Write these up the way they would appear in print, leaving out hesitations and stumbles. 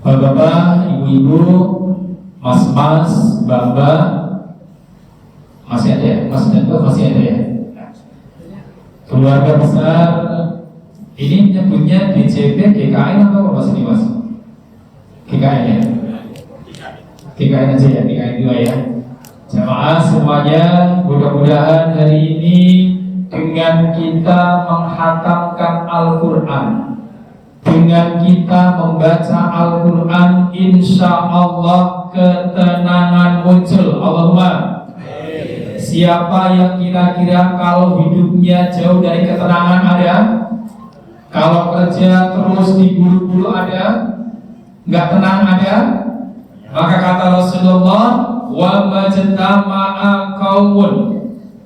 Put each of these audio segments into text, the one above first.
Bapak-bapak, ibu-ibu, mas-mas, mbak-mbak, masih ada ya? Mas dan mbak masih ada ya? Keluarga besar, ini nyebutnya DJP, GKN atau apa sih mas? GKN ya? GKN aja ya, GKN 2 ya. Jamaah semuanya, mudah-mudahan hari ini dengan kita menghatamkan Al-Quran, dengan kita membaca Al-Quran, insya Allah ketenangan muncul. Allahumma. Siapa yang kira-kira kalau hidupnya jauh dari ketenangan ada? Kalau kerja terus diburu-buru ada? Nggak tenang ada? Maka kata Rasulullah, wa majtama'a qaumun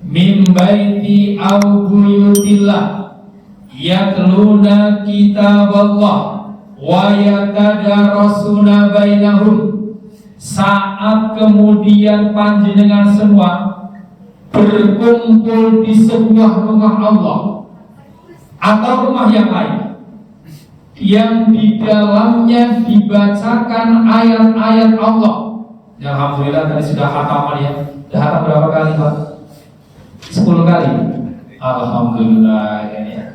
min baiti aw buyutillah yatluna kitaballah wa yatadarasuna bainahum. Saat kemudian panjenengan semua berkumpul di sebuah rumah Allah atau rumah yang lain yang di dalamnya dibacakan ayat-ayat Allah. Ya, alhamdulillah tadi sudah khataman ya. Sudah khatam berapa kali Pak? 10 kali. Alhamdulillah ya.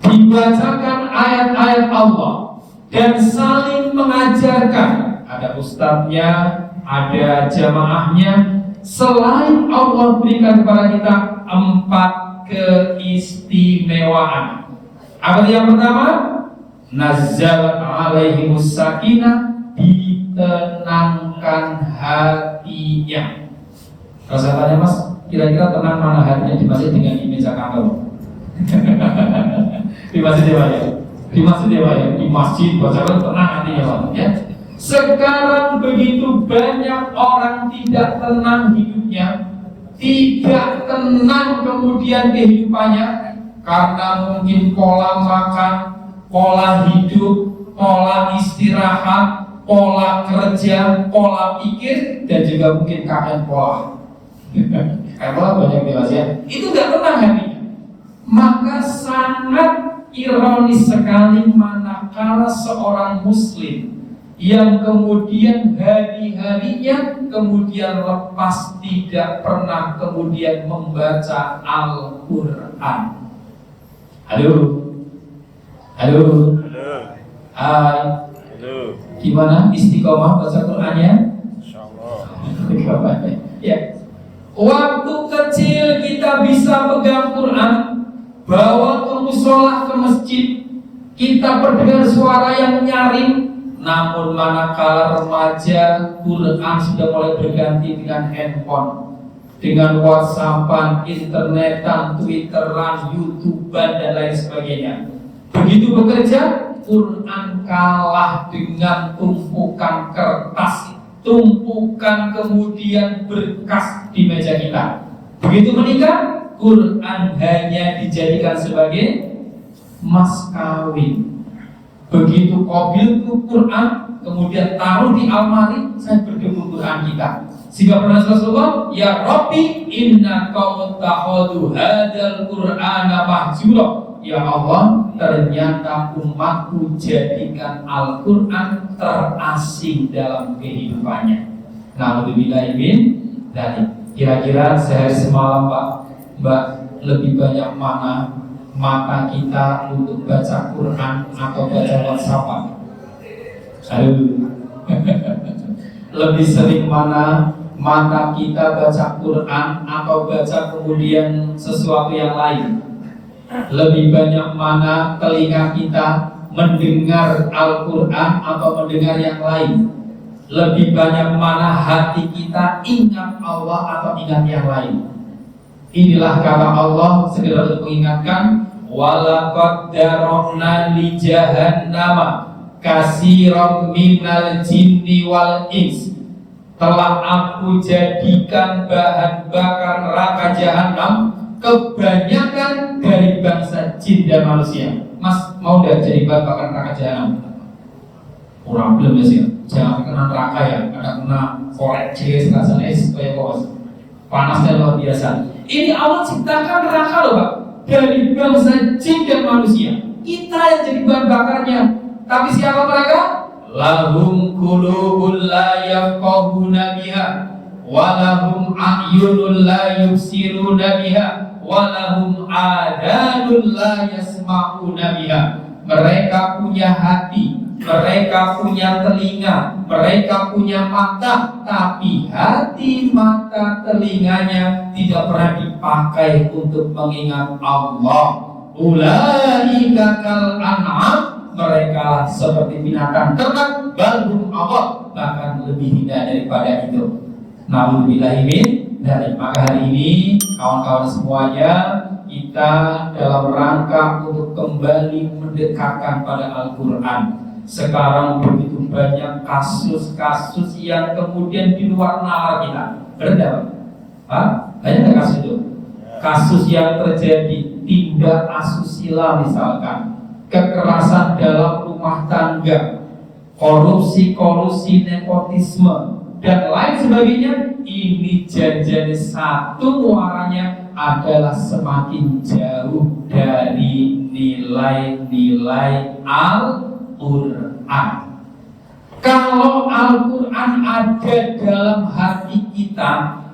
Dibacakan ayat-ayat Allah dan saling mengajarkan. Ada ustadznya, ada jamaahnya. Selain Allah berikan kepada kita 4 keistimewaan. Apa yang pertama? Nazzal alaihimus sakinah, ditenangkan hatinya. Kalau saya tanya mas, kira-kira tenang mana hatinya di masjid dengan di meja kantor? Di masjid ya, di masjid ya, di masjid baca tenang hatinya Pak ya. Sekarang begitu banyak orang tidak tenang hidupnya, tidak tenang kemudian kehidupannya, karena mungkin pola makan, pola hidup, pola istirahat, pola kerja, pola pikir, dan juga mungkin KN pola. KN pola banyak nih mas ya. Itu nggak tenang hatinya. Maka sangat ironis sekali manakala seorang muslim yang kemudian hari-harinya kemudian lepas tidak pernah kemudian membaca Al-Quran. Halo. Halo. Hai. Halo. Gimana istiqomah baca Qurannya? Insyaallah. Ya. Waktu kecil kita bisa pegang Quran, bawa ke musola, ke masjid, kita mendengar suara yang nyaring. Namun manakala remaja, Quran sudah mulai berganti dengan handphone, dengan WhatsAppan, internetan, Twitteran, YouTubean dan lain sebagainya. Begitu bekerja, Quran kalah dengan tumpukan kertas, tumpukan kemudian berkas di meja kita. Begitu menikah, Quran hanya dijadikan sebagai mas kawin. Begitu qabil tuh Quran, kemudian taruh di almari, saya bertemu Quran kita. Sehingga pernah Rasulullah, ya Rabbi inna qaum takhadu hadzal Qur'ana mahjura. Ya Allah, ternyata umatku jadikan Al-Quran terasing dalam kehidupannya. Nah, lebih lain dari kira-kira sehari semalam Pak, Mbak, lebih banyak mana mata kita untuk baca Quran atau baca WhatsApp? Aduh. Lebih sering mana mata kita baca Quran atau baca kemudian sesuatu yang lain? Lebih banyak mana telinga kita mendengar Al-Quran atau mendengar yang lain? Lebih banyak mana hati kita ingat Allah atau ingat yang lain? Inilah kata Allah segera untuk mengingatkan, walaqad darabna li jahannama katsiran minal jinni wal ins. Telah aku jadikan bahan bakar neraka jahanam kebanyakan dari bangsa jin dan manusia. Mas mau nggak jadi bahan bakar neraka jahanam? Kurang belum ya sih. Jangan kena neraka ya, ada kena korek jelas rasanya supaya bos panasnya luar biasa. Ini Allah ciptakan neraka loh Pak, dari bangsa jin dan manusia. Kita yang jadi bahan bakarnya. Tapi siapa mereka? lahum qulubun la yafqahuna biha wa lahum a'yunun la yubsiruna biha wa lahum adanun la yasma'una biha. Mereka punya hati, mereka punya telinga, mereka punya mata, tapi hati, mata, telinganya tidak pernah dipakai untuk mengingat Allah. Ulaika kal an'am, mereka seperti binatang ternak, balhum Allah, bahkan lebih hina daripada itu. Namun bilahimin dari maka hari ini kawan-kawan semuanya, kita dalam rangka untuk kembali mendekatkan pada Al-Quran. Sekarang begitu banyak kasus-kasus yang kemudian di luar nalar kita. Benar Pak? Banyak nggak kasus itu? Kasus yang terjadi, tindak asusila misalkan, kekerasan dalam rumah tangga, korupsi, nepotisme, dan lain sebagainya. Ini jadi satu muaranya adalah semakin jauh dari nilai-nilai Al-Quran. Kalau Al-Quran ada dalam hati kita,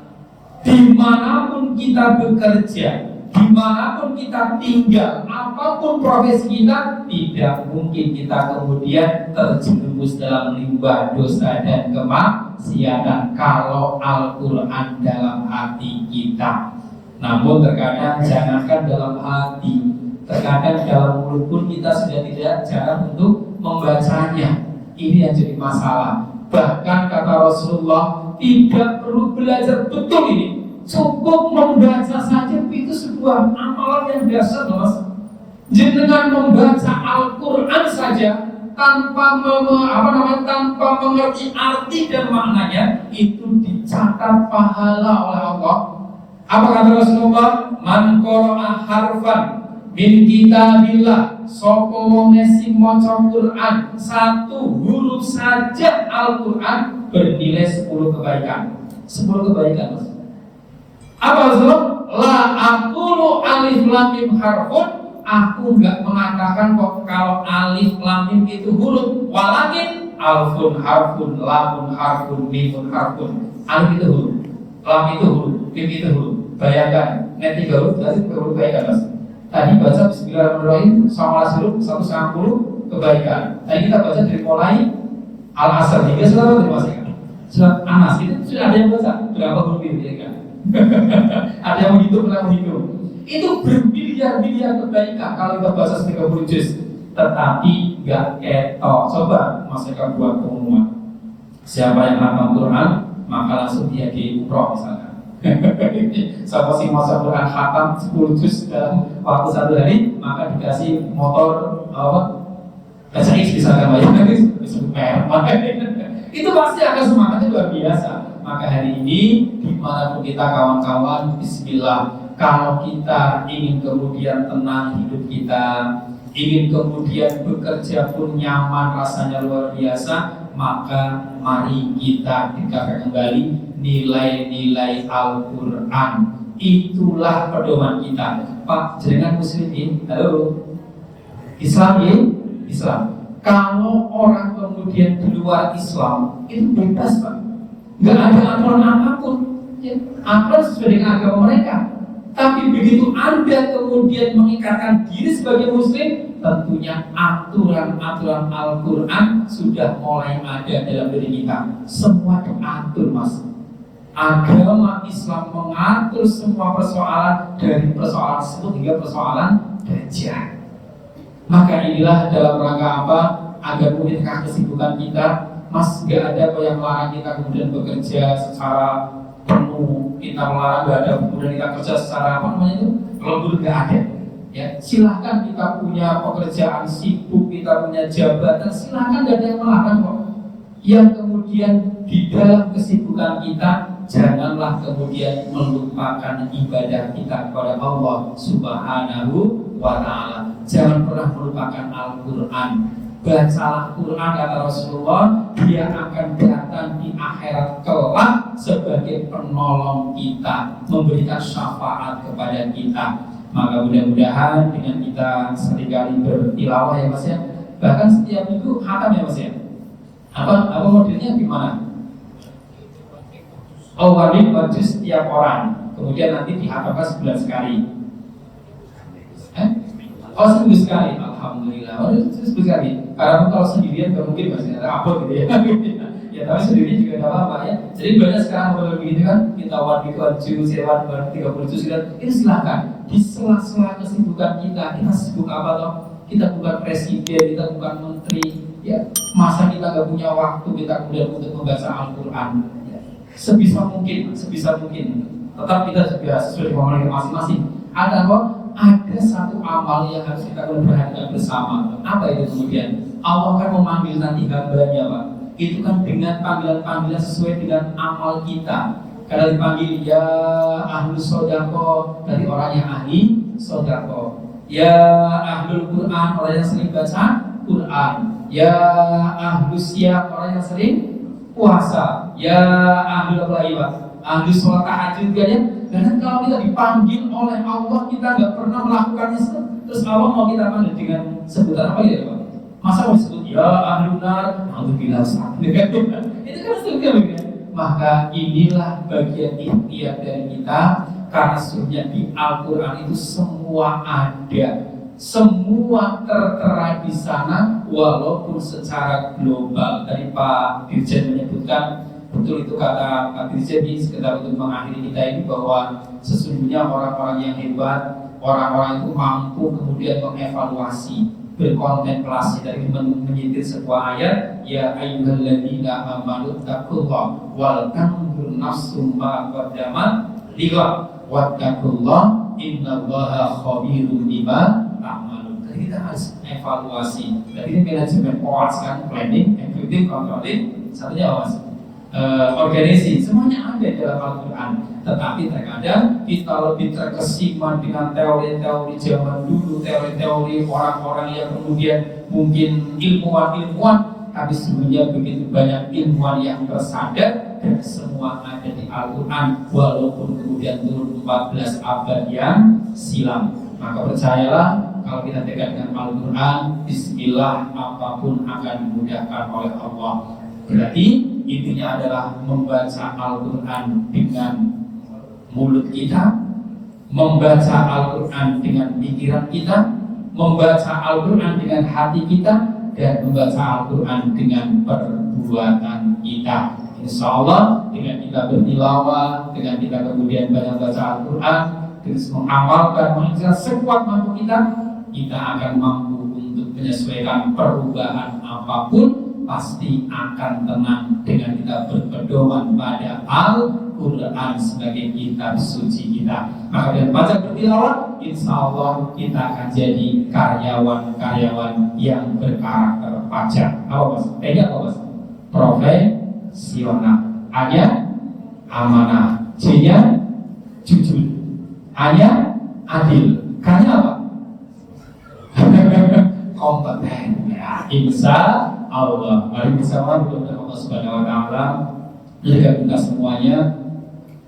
dimanapun kita bekerja, dimanapun kita tinggal, apapun profesi kita, tidak mungkin kita kemudian terjerumus dalam limbah dosa dan kemaksiatan kalau Al-Quran dalam hati kita. Namun terkadang jangankan dalam hati, terkadang dalam mulut pun kita sudah tidak jarang untuk membacanya. Ini yang jadi masalah. Bahkan kata Rasulullah, tidak perlu belajar betul ini, cukup membaca saja itu sebuah amalan yang biasa, Mas. Jenengan membaca Al-Quran saja tanpa tanpa mengerti arti dan maknanya, itu dicatat pahala oleh Allah. Apa kata Rasulullah? Man qara'a harfan min kitabillah, sapa wong sing maca Quran satu huruf saja Al-Quran bernilai 10 kebaikan. 10 kebaikan, Mas. Apa Rasulullah? La aqulu alif lam mim harfun. Aku enggak mengatakan kok kalau alif lam mim itu huruf, walakin alfun harfun, lamun harfun, mimun harfun. Alif itu huruf, lam itu huruf, mim itu huruf. Bayangkan, net 3 huruf berarti 3 huruf kebaikan, Mas. Tadi baca Bismillahirrahmanirrahim, 19 190 kebaikan. Tadi kita baca dari mulai Al-Asr hingga surat Anas, itu sudah ada yang baca berapa huruf itu, ya kan? Ada yang menghitung, ada yang menghitung. Itu bermiliar-miliar kebaikan kalau kita baca 30 juz. Tetapi gak ketok. Coba Mas Eka buat pengumuman, siapa yang hafal Quran maka langsung dia di umroh misalnya. Siapa sih masa Quran khatam 10 juz dalam waktu 1 hari, maka dikasih motor SX misalkan, itu pasti akan semangatnya luar biasa. Maka hari ini dimanapun kita kawan-kawan, bismillah. Kalau kita ingin kemudian tenang hidup kita, ingin kemudian bekerja pun nyaman, rasanya luar biasa, maka mari kita dekatkan kembali nilai-nilai Al-Quran. Itulah pedoman kita. Pak, jenengan muslimin, halo, Islam ya? Islam. Kalau orang kemudian di luar Islam, itu bebas, Pak. Nggak ada aturan apapun, ya, aturan sesuai dengan agama mereka. Tapi begitu Anda kemudian mengikatkan diri sebagai muslim, tentunya aturan-aturan Al-Quran sudah mulai ada dalam diri kita. Semua diatur, Mas. Agama Islam mengatur semua persoalan, dari persoalan tersebut hingga persoalan dajjal. Maka inilah dalam rangka apa? Agar memudahkan kesibukan kita, Mas, gak ada yang melarang kita kemudian bekerja secara penuh, kita melarang gak ada kemudian kita kerja secara lembur, gak ada. Ya, silahkan kita punya pekerjaan sibuk, kita punya jabatan, silahkan, gak ada yang melarang kok. Yang kemudian di dalam kesibukan kita, janganlah kemudian melupakan ibadah kita kepada Allah Subhanahu wa Ta'ala. Jangan pernah melupakan Al-Quran. Bacalah Quran, kata Rasulullah, dia akan datang di akhirat kelak sebagai penolong kita, memberikan syafaat kepada kita. Maka mudah-mudahan dengan kita seringkali bertilawah, ya Mas ya, bahkan setiap minggu khatam, ya Mas ya, Apa modelnya gimana? Oh, wajib setiap orang. Kemudian nanti dihafalkan sebulan sekali. Oh, seminggu sekali. Alhamdulillah. Oh, itu seminggu sekali. Karena kalau sendirian gak mungkin masih ada apa gitu ya. Ya tapi sendiri juga tidak apa-apa ya. Jadi banyak sekarang model begitu kan. Kita wajib sewan 30 juz kan. Itu silahkan. Di sela-sela kesibukan kita sibuk apa toh? Kita bukan presiden, kita bukan menteri. Ya, masa kita gak punya waktu kita kemudian untuk membaca Al-Quran. Sebisa mungkin. Tetap kita juga sesuai dengan masing-masing. Ada apa? Ada satu amal yang harus kita perhatikan bersama. Apa itu kemudian? Allah akan memanggil nanti hambanya, Pak. Itu kan dengan panggilan-panggilan sesuai dengan amal kita. Karena dipanggil ya ahlus sodako, dari orang yang ahli sodako. Ya ahlul Quran, orang yang sering baca Quran. Ya ahlus siyam, orang yang sering puasa. Ya ahlul apa? Ahli sholat tahajud kan ya. Dan kalau kita dipanggil oleh Allah, kita nggak pernah melakukannya, terus Allah mau kita panggil dengan sebutan apa ya Pak? Masa mau disebut ya ahlun nar, alhamdulillah itu kan surga ya. Maka inilah bagian ikhtiar dari kita, karena sebenarnya di Al-Quran itu semua ada, semua tertera di sana, walaupun secara global. Tadi Pak Dirjen menyebutkan betul itu kata Pak Dirjen ini sekedar untuk mengakhiri kita ini, bahwa sesungguhnya orang-orang yang hebat, orang-orang itu mampu kemudian mengevaluasi, berkontemplasi dari menyitir sebuah ayat, ya ayyuhalladzina amanu taqullaha wal tanzur nafsum ma qaddamat lighad wattaqullaha innallaha khabirum bima ta'malun. Jadi kita harus evaluasi. Jadi ini manajemen OAS kan, planning, executing, controlling, satunya OAS. Organisasi, semuanya ada dalam Al-Quran. Tetapi terkadang kita lebih terkesima dengan teori-teori zaman dulu, teori-teori orang-orang yang kemudian mungkin ilmuwan-ilmuwan, tapi sebenarnya begitu banyak ilmuwan yang tersadar dan semua ada di Al-Quran, walaupun kemudian turun 14 abad yang silam. Maka percayalah, kalau kita dekat dengan Al-Quran, bismillah, apapun akan dimudahkan oleh Allah. Berarti intinya adalah membaca Al-Quran dengan mulut kita, membaca Al-Quran dengan pikiran kita, membaca Al-Quran dengan hati kita, dan membaca Al-Quran dengan perbuatan kita. Insya Allah dengan kita bertilawah, dengan kita kemudian banyak baca Al-Quran, terus mengamalkan, mengajarkan sekuat mampu kita akan mampu untuk menyesuaikan perubahan apapun, pasti akan tenang dengan kita berpedoman pada Al-Quran sebagai kitab suci kita. Maka dengan baca bertilawah, insya Allah kita akan jadi karyawan-karyawan yang berkarakter pajak. Apa mas? Apa mas? Profesional. A-nya amanah, C-nya jujur, A-nya adil, K-nya apa? Kompeten. Ya, insya Allah. Mari bersama mudah-mudahan Allah Subhanahu Wa Taala menjaga kita semuanya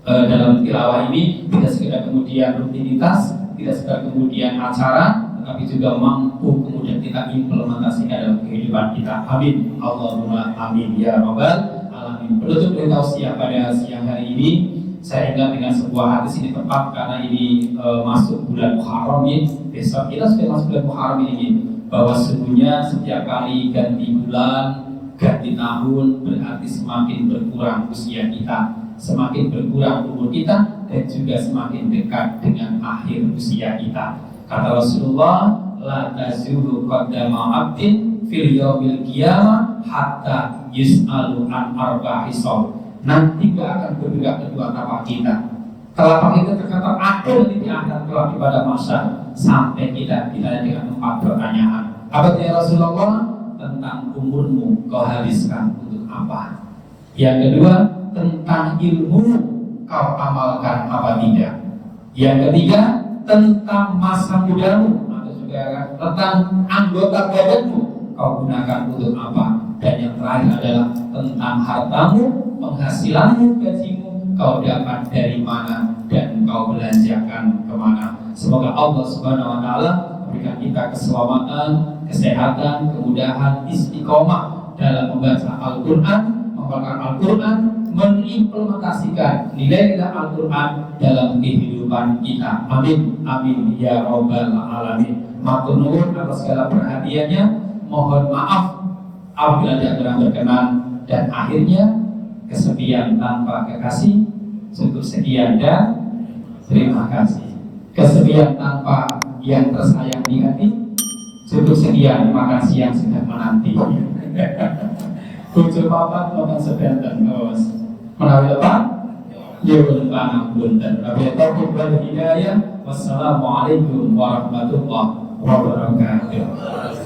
dalam tilawah ini tidak sekedar kemudian rutinitas, tidak sekedar kemudian acara, tetapi juga mampu kemudian kita implementasikan dalam kehidupan kita. Amin. Allahumma amin ya rabbal alamin. Penutup dari tausiah pada siang hari ini, saya ingat dengan sebuah hadis ini tepat karena ini masuk bulan Muharram ini. Besok kita sudah masuk bulan Muharram ini, bahwa sesungguhnya setiap kali ganti bulan, ganti tahun, berarti semakin berkurang usia kita, semakin berkurang umur kita, dan juga semakin dekat dengan akhir usia kita. Kata Rasulullah, la tazulu qaddama abdin fil yaumil qiyamah hatta yus'alu an arba'i shaum. Nanti gak akan bergerak kedua tapak kita. Telapak itu terkata ada nanti di akhir kelak pada masa, sampai kita ditanya dengan 4 pertanyaan. Apa ya Rasulullah? Tentang umurmu kau habiskan untuk apa? Yang kedua, tentang ilmu kau amalkan apa tidak? Yang ketiga, tentang masa mudamu, atau juga tentang anggota badanmu kau gunakan untuk apa? Dan yang terakhir adalah tentang hartamu, penghasilanmu, gajimu, kau dapat dari mana dan kau belanjakan kemana. Semoga Allah Subhanahu Wa Taala memberikan kita keselamatan, kesehatan, kemudahan, istiqomah dalam membaca Al-Quran, membaca Al-Quran, mengimplementasikan nilai-nilai Al-Quran dalam kehidupan kita. Amin, amin ya robbal alamin. Matur nuwun atas segala perhatiannya. Mohon maaf apabila tidak kurang berkenan, dan akhirnya kesepian tanpa kekasih. Cukup sekian dan terima kasih. Kesepian tanpa yang tersayang di hati. Cukup sekian, terima kasih yang sudah menanti. Kucuk papat makan sedanten kawas menawi lepas yul pangapunten. Wabillahi taufiq wal hidayah. Wassalamualaikum warahmatullahi wabarakatuh.